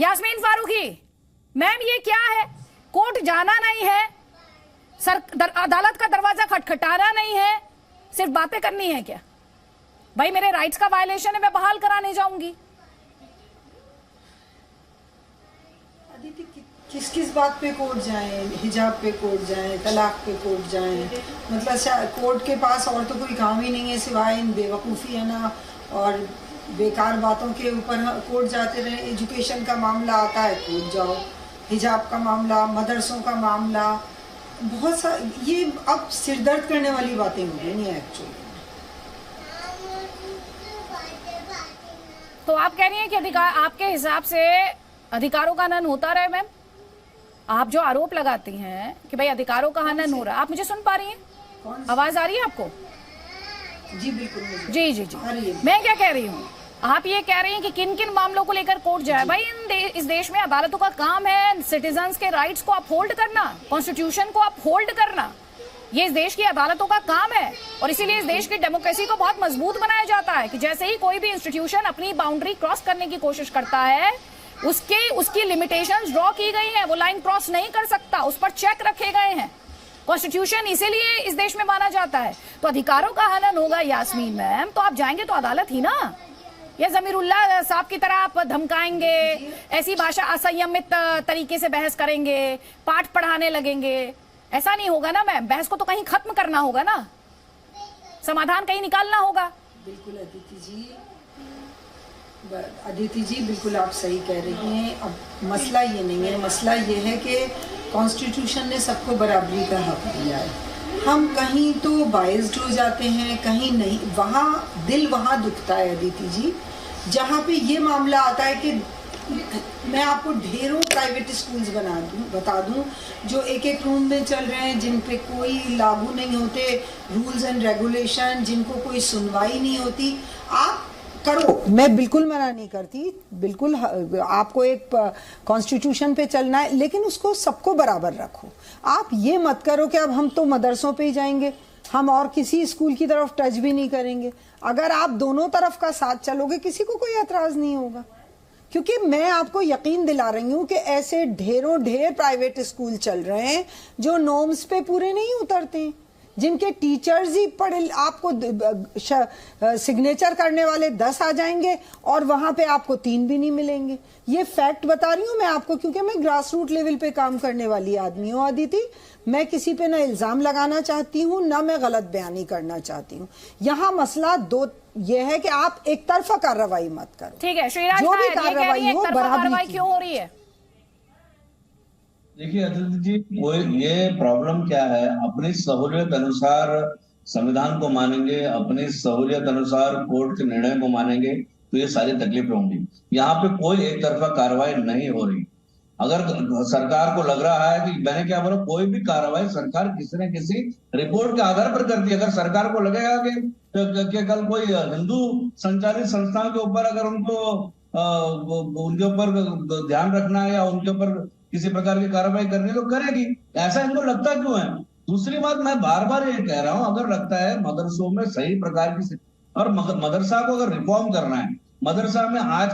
Yasmin Farooqui ma'am, ये क्या है? कोर्ट जाना नहीं है, अदालत का दरवाजा खटखटाना नहीं है, सिर्फ बातें करनी है क्या? भाई मेरे राइट्स का वायलेशन है, मैं बहाल कराने जाऊंगी। किस किस बात पे कोर्ट जाएं? हिजाब पे कोर्ट जाएं, तलाक पे कोर्ट जाएं, मतलब कोर्ट के पास और तो कोई काम ही नहीं है सिवाय इन बेवकूफ़ी है ना और बेकार बातों के ऊपर कोर्ट जाते रहे। एजुकेशन का मामला आता है कोर्ट जाओ, हिजाब का मामला, मदरसों का मामला, बहुत सा ये अब सिरदर्द करने वाली बातें हो गई नहीं एक्चुअली। तो आप कह रही हैं कि अधिकार आपके हिसाब से अधिकारों का हनन होता रहे? मैम आप जो आरोप लगाती हैं कि भाई अधिकारों का हनन हो रहा है, आप मुझे सुन पा रही हैं? आवाज आ रही है आपको? जी बिल्कुल। जी जी जी। मैं क्या कह रही हूँ, आप ये कह रही हैं कि किन किन मामलों को लेकर कोर्ट जाए? भाई इस देश में अदालतों का काम है सिटीजन्स के राइट्स को अपहोल्ड करना, कॉन्स्टिट्यूशन को अपहोल्ड करना। ये इस देश की अदालतों का काम है और इसीलिए इस देश की डेमोक्रेसी को बहुत मजबूत बनाया जाता है कि जैसे ही कोई भी इंस्टीट्यूशन अपनी बाउंड्री क्रॉस करने की कोशिश करता है, उसकी लिमिटेशंस ड्रॉ की गई हैं, वो लाइन क्रॉस नहीं कर सकता, उस पर चेक रखे गए हैं। कॉन्स्टिट्यूशन इसीलिए इस देश में माना जाता है। तो अधिकारों का हनन होगा यास्मीन मैम, तो आप जाएंगे तो अदालत ही ना, या जमीरुल्लाह साहब की तरह आप धमकाएंगे, ऐसी भाषा असंयमित तरीके से बहस करेंगे, पाठ पढ़ाने लगेंगे? ऐसा नहीं होगा ना मैम, बहस को तो कहीं खत्म करना होगा ना, समाधान कहीं निकालना होगा। बिल्कुल अदिति जी बिल्कुल आप सही कह रही हैं। अब मसला ये नहीं है, मसला ये है कि कॉन्स्टिट्यूशन ने सबको बराबरी का हक दिया है। हम कहीं तो बाइस्ड हो जाते हैं, कहीं नहीं, वहाँ दुखता है अदिति जी, जहाँ पे ये मामला आता है कि मैं आपको ढेरों प्राइवेट स्कूल्स बता दूं जो एक एक रूम में चल रहे हैं, जिन पे कोई लागू नहीं होते रूल्स एंड रेगुलेशन, जिनको कोई सुनवाई नहीं होती। आप करो, मैं बिल्कुल मना नहीं करती, बिल्कुल आपको एक कॉन्स्टिट्यूशन पे चलना है, लेकिन उसको सबको बराबर रखो। आप ये मत करो कि अब हम तो मदरसों पे ही जाएंगे, हम और किसी स्कूल की तरफ टच भी नहीं करेंगे। अगर आप दोनों तरफ का साथ चलोगे किसी को कोई एतराज नहीं होगा, क्योंकि मैं आपको यकीन दिला रही हूं कि ऐसे ढेर प्राइवेट स्कूल चल रहे हैं जो नॉर्म्स पे पूरे नहीं उतरते हैं, जिनके टीचर्स ही पढ़े, आपको सिग्नेचर करने वाले 10 आ जाएंगे और वहां पे आपको 3 भी नहीं मिलेंगे। ये फैक्ट बता रही हूं मैं आपको, क्योंकि मैं ग्रास रूट लेवल पे काम करने वाली आदमी हूँ अदिति। मैं किसी पे ना इल्जाम लगाना चाहती हूँ, ना मैं गलत बयानी करना चाहती हूँ। यहाँ मसला ये है कि आप एक तरफा कार्रवाई मत करो। ठीक है श्रीराज, जो भी कार्रवाई हो कार्रवाई क्यों हो रही है? देखिए अदिति जी, वो ये प्रॉब्लम क्या है, अपनी सहूलियत अनुसार संविधान को मानेंगे, अपनी सहूलियत अनुसार कोर्ट के निर्णय को मानेंगे तो ये सारी तकलीफें होंगी। यहाँ पे कोई एक तरफा कार्रवाई नहीं हो रही। अगर सरकार को लग रहा है कि मैंने क्या बोला, कोई भी कार्रवाई सरकार किसी न किसी रिपोर्ट के आधार पर करती है। अगर सरकार को लगेगा कि कल कोई हिंदू संचालित संस्थाओं के ऊपर अगर उनके ऊपर ध्यान रखना है या उनके ऊपर किसी प्रकार की कार्रवाई करनी है तो करेगी। ऐसा इनको लगता क्यों है? दूसरी बात, मैं बार बार ये कह रहा हूं, अगर लगता है मदरसों में सही प्रकार की और मदरसा को अगर रिफॉर्म करना है, मदरसा में आज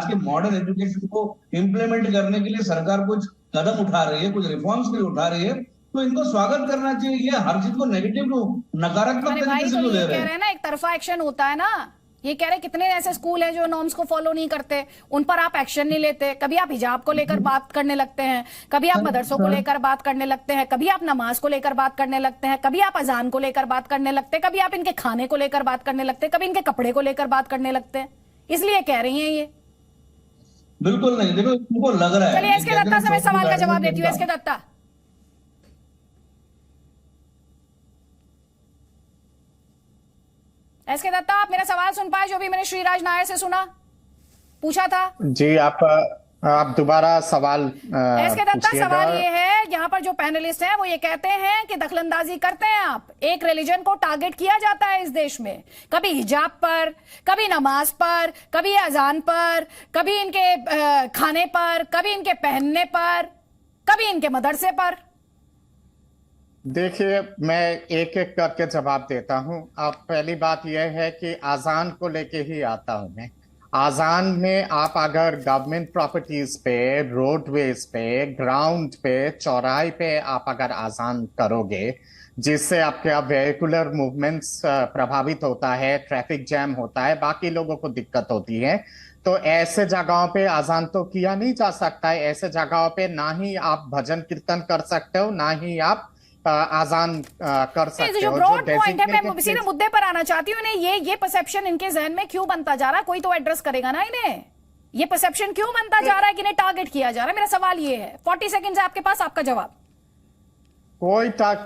के मॉडर्न एजुकेशन को इम्प्लीमेंट करने के लिए सरकार कुछ कदम उठा रही है, कुछ रिफॉर्म्स के लिए उठा रही है, तो इनको स्वागत करना चाहिए। ये हर चीज को नेगेटिव नकारात्मक तरीके से ले रहे हैं। एक तरफा एक्शन होता है ना, ये कह रहे कितने ऐसे स्कूल हैं जो नॉर्म्स को फॉलो नहीं करते, उन पर आप एक्शन नहीं लेते। कभी आप हिजाब को लेकर बात करने लगते हैं, कभी आप मदरसों को लेकर बात करने लगते हैं, कभी आप नमाज को लेकर बात करने लगते हैं, कभी आप अजान को लेकर बात करने लगते हैं, कभी आप इनके खाने को लेकर बात करने लगते हैं, कभी इनके कपड़े को लेकर बात करने लगते हैं। इसलिए कह रही हैं ये। बिल्कुल नहीं, देखो इनको लग रहा है। चलिए एसके दत्ता से मैं सवाल का जवाब देती हूँ। एसके दत्ता, एसके दत्ता, आप मेरा सवाल सुन पाए जो भी मैंने श्रीराज नायर से पूछा था? जी, आप दोबारा सवाल एसके दत्ता, सवाल ये है, यहाँ पर जो पैनलिस्ट हैं वो ये कहते हैं कि दखलंदाजी करते हैं आप, एक रिलीजन को टारगेट किया जाता है इस देश में, कभी हिजाब पर, कभी नमाज पर, कभी अजान पर, कभी इनके खाने पर, कभी इनके पहनने पर, कभी इनके मदरसे पर। देखिए, मैं एक एक करके जवाब देता हूं। अब पहली बात यह है कि अजान को लेके ही आता हूं मैं। आजान में आप अगर गवर्नमेंट प्रॉपर्टीज पे, रोडवेज पे, ग्राउंड पे, चौराहे पे आप अगर आजान करोगे, जिससे आपके वेहिकुलर मूवमेंट्स प्रभावित होता है, ट्रैफिक जैम होता है, बाकी लोगों को दिक्कत होती है, तो ऐसे जगहों पे आजान तो किया नहीं जा सकता है। ऐसे जगहों पे ना ही आप भजन कीर्तन कर सकते हो, ना ही आप आजान कर सकते जो हो। ब्रॉड पॉइंट है, मैं सीधे मुद्दे पर आना चाहती हूँ। ये परसेप्शन इनके जहन में क्यों बनता जा रहा है? कोई तो एड्रेस करेगा ना इन्हें। ये परसेप्शन क्यों बनता जा रहा है कि इन्हें टारगेट किया जा रहा है? मेरा सवाल ये है। 40 सेकंड है आपके पास, आपका जवाब।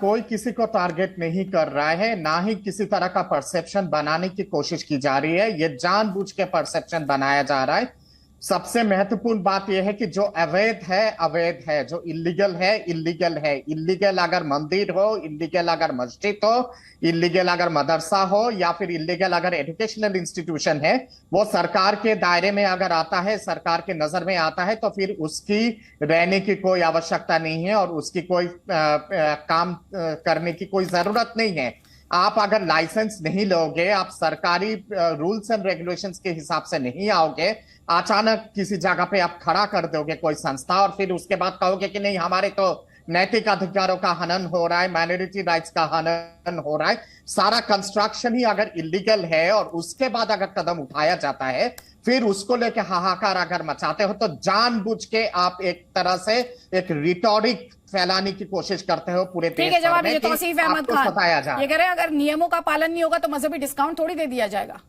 कोई किसी को टारगेट नहीं कर रहा है, ना ही किसी तरह का परसेप्शन बनाने की कोशिश की जा रही है। ये जानबूझ के परसेप्शन बनाया जा रहा है। सबसे महत्वपूर्ण बात यह है कि जो अवैध है अवैध है, जो इलीगल है इलीगल है। इलीगल अगर मंदिर हो, इलीगल अगर मस्जिद हो, इलीगल अगर मदरसा हो, या फिर इलीगल अगर एजुकेशनल इंस्टीट्यूशन है, वो सरकार के दायरे में अगर आता है, सरकार के नजर में आता है, तो फिर उसकी रहने की कोई आवश्यकता नहीं है और उसकी कोई काम करने की कोई जरूरत नहीं है। आप अगर लाइसेंस नहीं लोगे, आप सरकारी रूल्स एंड रेगुलेशंस के हिसाब से नहीं आओगे, अचानक किसी जगह पे आप खड़ा कर दोगे कोई संस्था और फिर उसके बाद कहोगे कि नहीं, हमारे तो नैतिक अधिकारों का हनन हो रहा है, माइनॉरिटी राइट्स का हनन हो रहा है। सारा कंस्ट्रक्शन ही अगर इलीगल है और उसके बाद अगर कदम उठाया जाता है, फिर उसको लेके हाहाकार अगर मचाते हो, तो जानबूझ के आप एक तरह से एक रिटॉरिक फैलाने की कोशिश करते हो पूरे देश है। जवाब में। ये तौसीफ अहमद खान ये कह रहे हैं अगर नियमों का पालन नहीं होगा तो मजहबी डिस्काउंट थोड़ी दे दिया जाएगा।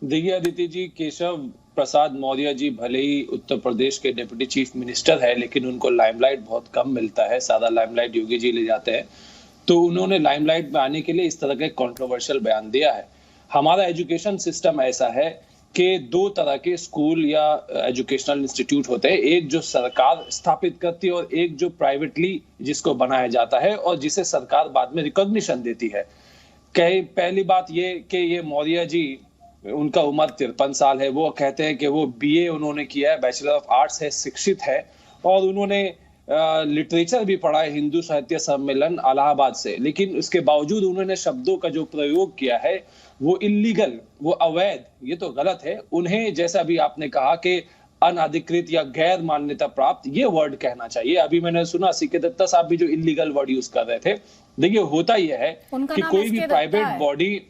देखिए अदिति जी, केशव प्रसाद मौर्य जी भले ही उत्तर प्रदेश के डिप्टी चीफ मिनिस्टर है, लेकिन उनको लाइमलाइट बहुत कम मिलता है। सादा लाइमलाइट योगी जी ले जाते हैं, तो उन्होंने लाइमलाइट में आने के लिए इस तरह के कंट्रोवर्शियल बयान दिया है। हमारा एजुकेशन सिस्टम ऐसा है कि दो तरह के स्कूल या एजुकेशनल इंस्टीट्यूट होते हैं, एक जो सरकार स्थापित करती है और एक जो प्राइवेटली जिसको बनाया जाता है और जिसे सरकार बाद में रिकॉग्निशन देती है। पहली बात ये कि ये मौर्य जी, उनका उम्र 53 साल है, वो कहते हैं कि वो बीए उन्होंने किया है, बैचलर ऑफ आर्ट्स है, शिक्षित है और उन्होंने लिटरेचर भी पढ़ा है हिंदू साहित्य सम्मेलन इलाहाबाद से, लेकिन उसके बावजूद उन्होंने शब्दों का जो प्रयोग किया है वो इलीगल, वो अवैध, ये तो गलत है। उन्हें जैसा भी आपने कहा कि अनधिकृत या गैर मान्यता प्राप्त, ये वर्ड कहना चाहिए। अभी मैंने सुना सीके दत्ता साहब भी जो इलीगल वर्ड यूज कर रहे थे। देखिए होता यह है कि कोई भी प्राइवेट बॉडी,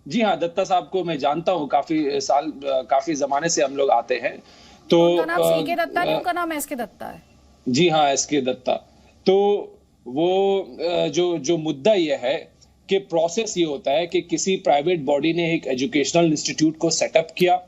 जी हाँ, दत्ता साहब को मैं जानता हूँ, काफी जमाने से हम लोग आते हैं। तो उनका नाम सीके दत्ता नहीं, उनका नाम एसके दत्ता है। जी हाँ, एसके दत्ता। तो वो जो मुद्दा ये है कि प्रोसेस ये होता है कि किसी प्राइवेट बॉडी ने एक एजुकेशनल इंस्टीट्यूट को सेटअप किया,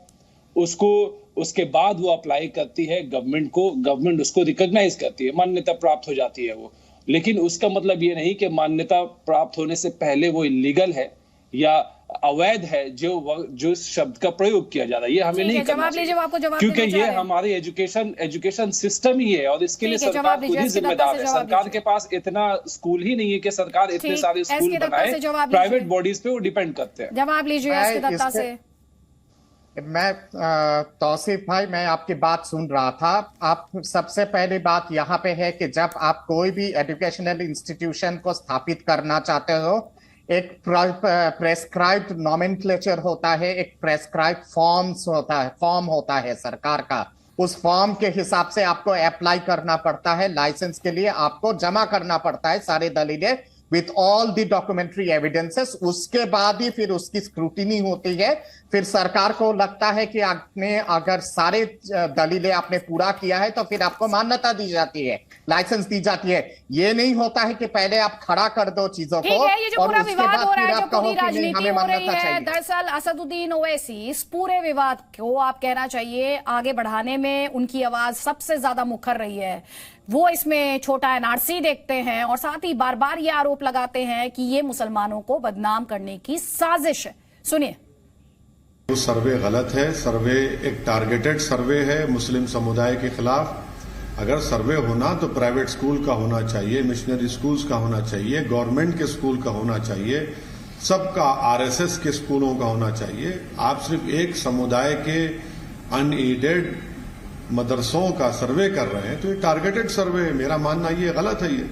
उसके बाद वो अप्लाई करती है गवर्नमेंट को, गवर्नमेंट उसको रिकॉग्नाइज करती है, मान्यता प्राप्त हो जाती है वो। लेकिन उसका मतलब ये नहीं कि मान्यता प्राप्त होने से पहले वो इलीगल है या अवैध है जो शब्द का प्रयोग किया जा रहा है। ये हमें नहीं करना चाहिए, क्योंकि ये हमारी एजुकेशन सिस्टम ही है और इसके लिए सरकार खुद ही जिम्मेदार है। सरकार के पास इतना स्कूल ही नहीं है कि सरकार इतने सारे स्कूल बनाए, प्राइवेट बॉडीज पे वो डिपेंड करते हैं। जवाब लीजिए एसके दत्ता से। मैं तौसीफ भाई, मैं आपकी बात सुन रहा था। आप सबसे पहली बात यहाँ पे है कि जब आप कोई भी एजुकेशनल इंस्टीट्यूशन को स्थापित करना चाहते हो, एक प्रेस्क्राइब्ड नॉमेनक्लेचर होता है, एक प्रेस्क्राइब्ड फॉर्म होता है सरकार का। उस फॉर्म के हिसाब से आपको अप्लाई करना पड़ता है। लाइसेंस के लिए आपको जमा करना पड़ता है सारे दलीलें with all the documentary evidences. उसके बाद ही फिर उसकी स्क्रूटिनी होती है। फिर सरकार को लगता है कि आपने अगर सारे दलीलें आपने पूरा किया है तो फिर आपको मान्यता दी जाती है, लाइसेंस दी जाती है। ये नहीं होता है कि पहले आप खड़ा कर दो चीजों को और उसके बाद फिर आप कहो कि नहीं, हमें मान्यता चाहिए। दरअसल असदुद्दीन ओवैसी, इस पूरे विवाद को आप कहना चाहिए आगे बढ़ाने में उनकी आवाज सबसे ज्यादा मुखर रही है। वो इसमें छोटा एनआरसी देखते हैं और साथ ही बार बार ये आरोप लगाते हैं कि ये मुसलमानों को बदनाम करने की साजिश है। सुनिए। वो सर्वे गलत है। सर्वे एक टारगेटेड सर्वे है मुस्लिम समुदाय के खिलाफ। अगर सर्वे होना तो प्राइवेट स्कूल का होना चाहिए, मिशनरी स्कूल्स का होना चाहिए, गवर्नमेंट के स्कूल का होना चाहिए, सबका आरएसएस के स्कूलों का होना चाहिए। आप सिर्फ एक समुदाय के अनएडेड मदरसों का सर्वे कर रहे हैं, तो ये टारगेटेड सर्वे है। मेरा मानना ये गलत है। ये